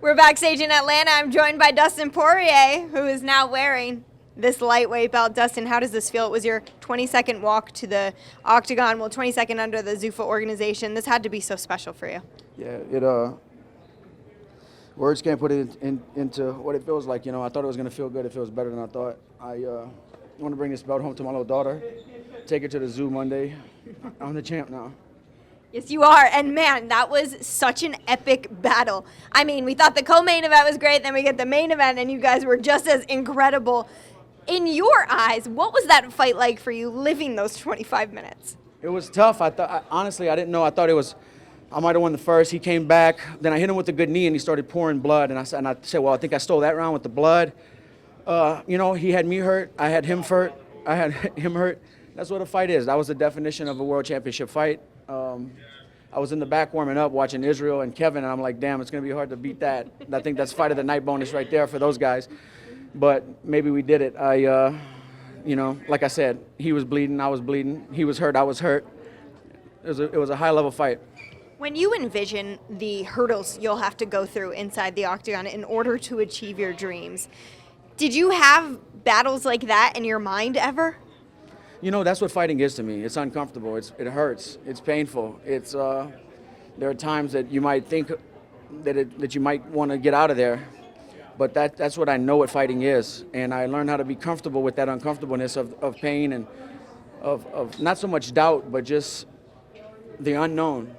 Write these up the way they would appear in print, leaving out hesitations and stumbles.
We're backstage in Atlanta. I'm joined by Dustin Poirier, who is now wearing this lightweight belt. Dustin, how does this feel? It was your 22nd walk to the octagon, well, 22nd under the Zuffa organization. This had to be so special for you. Yeah, words can't put it into what it feels like. You know, I thought it was going to feel good. It feels better than I thought. I want to bring this belt home to my little daughter, take her to the zoo Monday. I'm the champ now. Yes, you are. And man, that was such an epic battle. I mean, we thought the co-main event was great, then we get the main event, and you guys were just as incredible. In your eyes, what was that fight like for you, living those 25 minutes? It was tough. Honestly, I didn't know. I thought I might have won the first. He came back. Then I hit him with a good knee, and he started pouring blood. And I said, well, I think I stole that round with the blood. You know, he had me hurt. I had him hurt. I had him hurt. That's what a fight is. That was the definition of a world championship fight. I was in the back warming up watching Israel and Kevin, and I'm like, damn, it's going to be hard to beat that. I think that's fight of the night bonus right there for those guys. But maybe we did it. You know, like I said, he was bleeding, I was bleeding. He was hurt, I was hurt. It was a high-level fight. When you envision the hurdles you'll have to go through inside the octagon in order to achieve your dreams, did you have battles like that in your mind ever? You know, that's what fighting is to me. It's uncomfortable. It hurts. It's painful. There are times that you might think that you might want to get out of there, but that's what I know what fighting is. And I learned how to be comfortable with that uncomfortableness of pain and of not so much doubt, but just the unknown.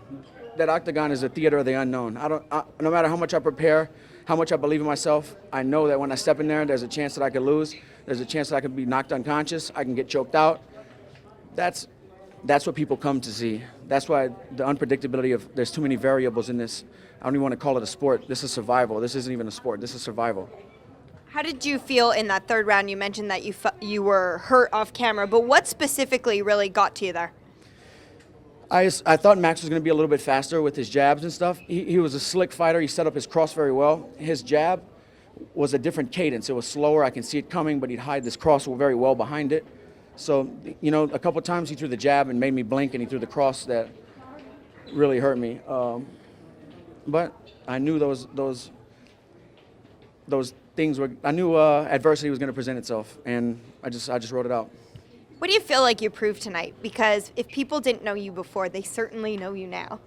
That octagon is a theater of the unknown. No matter how much I prepare, how much I believe in myself, I know that when I step in there, there's a chance that I could lose. There's a chance that I could be knocked unconscious. I can get choked out. That's what people come to see. That's why the unpredictability of there's too many variables in this. I don't even want to call it a sport. This is survival. This isn't even a sport. This is survival. How did you feel in that third round? You mentioned that you were hurt off camera, but what specifically really got to you there? I thought Max was going to be a little bit faster with his jabs and stuff. He was a slick fighter. He set up his cross very well. His jab was a different cadence. It was slower. I can see it coming, but he'd hide this cross very well behind it. So, you know, a couple of times he threw the jab and made me blink, and he threw the cross that really hurt me. But I knew those things were. I knew adversity was going to present itself, and I just wrote it out. What do you feel like you proved tonight? Because if people didn't know you before, they certainly know you now.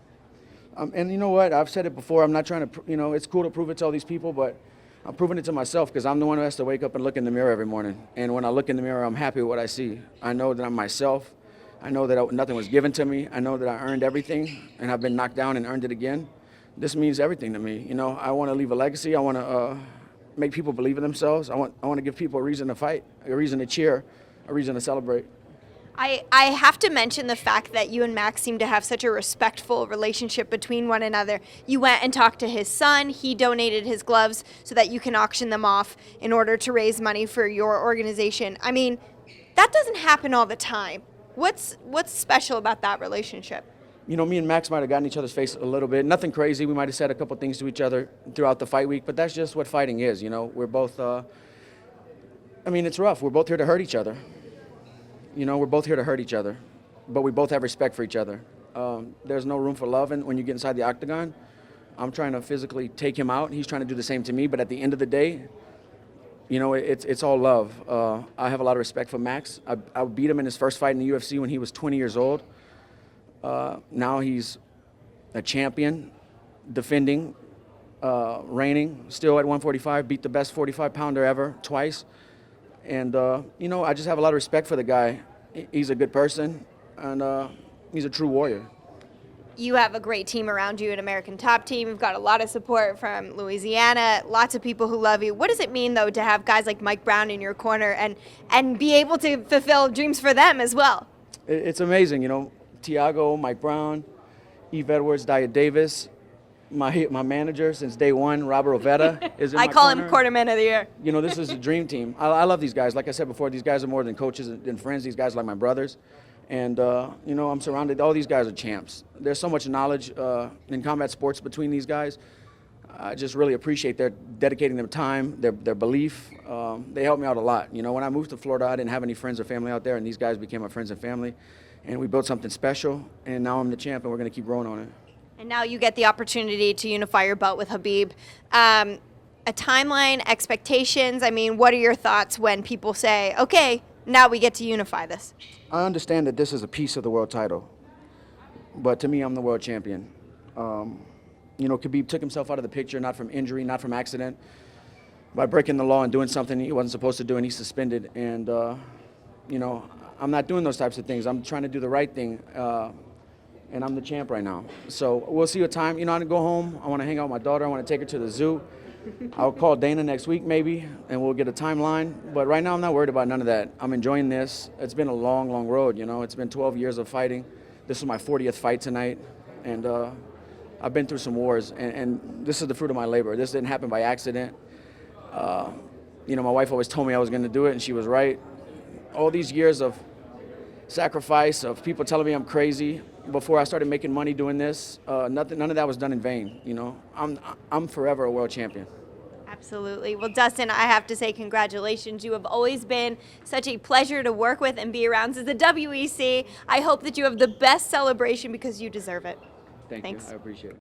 And you know what? I've said it before. I'm not trying to. You know, it's cool to prove it to all these people, but I'm proving it to myself because I'm the one who has to wake up and look in the mirror every morning. And when I look in the mirror, I'm happy with what I see. I know that I'm myself. I know that nothing was given to me. I know that I earned everything, and I've been knocked down and earned it again. This means everything to me. You know, I want to leave a legacy. I want to make people believe in themselves. I want to give people a reason to fight, a reason to cheer, a reason to celebrate. I have to mention the fact that you and Max seem to have such a respectful relationship between one another. You went and talked to his son. He donated his gloves so that you can auction them off in order to raise money for your organization. I mean, that doesn't happen all the time. What's special about that relationship? You know, me and Max might have gotten each other's face a little bit. Nothing crazy. We might have said a couple things to each other throughout the fight week, but that's just what fighting is. You know, we're both, I mean, it's rough. We're both here to hurt each other. You know, we're both here to hurt each other, but we both have respect for each other. There's no room for love when you get inside the octagon. I'm trying to physically take him out. He's trying to do the same to me, but at the end of the day, you know, it's all love. I have a lot of respect for Max. I beat him in his first fight in the UFC when he was 20 years old. Now he's a champion, defending, reigning, still at 145, beat the best 45-pounder ever twice. And, you know, I just have a lot of respect for the guy. He's a good person, and he's a true warrior. You have a great team around you, an American Top Team. You've got a lot of support from Louisiana, lots of people who love you. What does it mean, though, to have guys like Mike Brown in your corner and be able to fulfill dreams for them as well? It's amazing, you know. Tiago, Mike Brown, Eve Edwards, Daya Davis, my manager since day one, Robert Ovetta, is in my call corner. him quarterman of the year. You know, this is a dream team. I love these guys. Like I said before, these guys are more than coaches and friends. These guys are like my brothers. And, you know, I'm surrounded. All these guys are champs. There's so much knowledge in combat sports between these guys. I just really appreciate their dedicating their time, their belief. They helped me out a lot. You know, when I moved to Florida, I didn't have any friends or family out there, and these guys became my friends and family. And we built something special, and now I'm the champ, and we're going to keep growing on it. And now you get the opportunity to unify your belt with Khabib. A timeline, expectations. I mean, what are your thoughts when people say, okay, now we get to unify this? I understand that this is a piece of the world title, but to me, I'm the world champion. Khabib took himself out of the picture, not from injury, not from accident, by breaking the law and doing something he wasn't supposed to do, and he's suspended. And, I'm not doing those types of things. I'm trying to do the right thing, and I'm the champ right now. So we'll see what time. I go home. I want to hang out with my daughter. I want to take her to the zoo. I'll call Dana next week maybe, and we'll get a timeline. But right now, I'm not worried about none of that. I'm enjoying this. It's been a long, long road, It's been 12 years of fighting. This was my 40th fight tonight, and I've been through some wars, and this is the fruit of my labor. This didn't happen by accident. My wife always told me I was going to do it, and she was right. All these years of sacrifice, of people telling me I'm crazy before I started making money doing this, none of that was done in vain. I'm forever a world champion. Absolutely. Well, Dustin, I have to say congratulations. You have always been such a pleasure to work with and be around since the WEC. I hope that you have the best celebration because you deserve it. Thanks. I appreciate it.